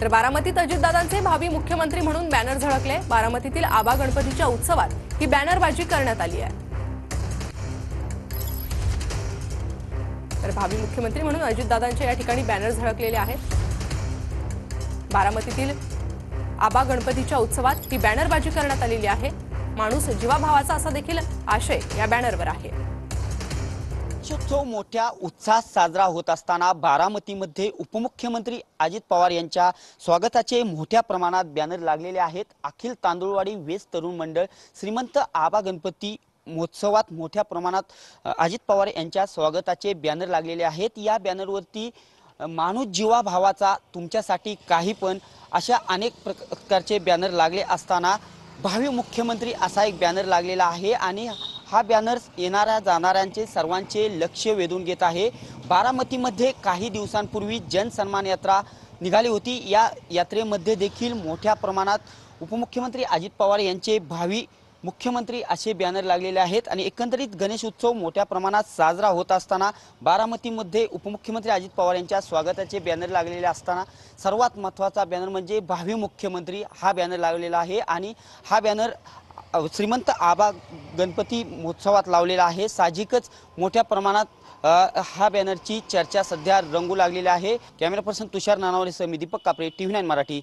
तर बारामतीत अजितदादांचे भावी मुख्यमंत्री म्हणून बॅनर झळकले। बारामतीतील आबा गणपतीच्या उत्सवात ही बॅनरबाजी करण्यात आली आहे। तर भावी मुख्यमंत्री म्हणून अजितदादांचे या ठिकाणी बॅनर झळकलेले आहेत। बारामतीतील आबा गणपतीच्या उत्सवात ही बॅनरबाजी करण्यात आलेली आहे। माणूस जीवाभावाचा असा देखील आशय या बॅनरवर आहे। गणेशोत्सव मोठ्या उत्साहात साजरा होत असताना बारामतीमध्ये उपमुख्यमंत्री अजित पवार यांच्या स्वागताचे मोठ्या प्रमाणात बॅनर लागलेले आहेत। अखिल तांदुळवाडी वेस्ट तरुण मंडळ श्रीमंत आबा गणपती महोत्सवात मोठ्या प्रमाणात अजित पवार यांच्या स्वागताचे बॅनर लागलेले आहेत। या बॅनरवरती माणूस जीवाभावाचा तुमच्यासाठी काही पण अशा अनेक प्रकारचे बॅनर लागले असताना भावी मुख्यमंत्री असा एक बॅनर लागलेला आहे आणि हा बॅनर येणाऱ्या जाणाऱ्यांचे सर्वांचे लक्ष वेधून घेत आहे। बारामतीमध्ये काही दिवसांपूर्वी जनसन्मान यात्रा निघाली होती। या यात्रेमध्ये देखील मोठ्या प्रमाणात उपमुख्यमंत्री अजित पवार यांचे भावी मुख्यमंत्री असे बॅनर लागलेले आहेत आणि एकंदरीत गणेश उत्सव मोठ्या प्रमाणात साजरा होत असताना बारामतीमध्ये उपमुख्यमंत्री अजित पवार यांच्या स्वागताचे बॅनर लागलेले असताना सर्वात महत्त्वाचा बॅनर म्हणजे भावी मुख्यमंत्री हा बॅनर लागलेला आहे आणि हा बॅनर श्रीमंत आबा गणपती महोत्सवात लावलेला आहे। साहजिकच मोठ्या प्रमाणात हा बॅनरची चर्चा सध्या रंगू लागलेली आहे। कॅमेरा पर्सन तुषार नानावरेसह मी दीपक कापरे, TV9 मराठी।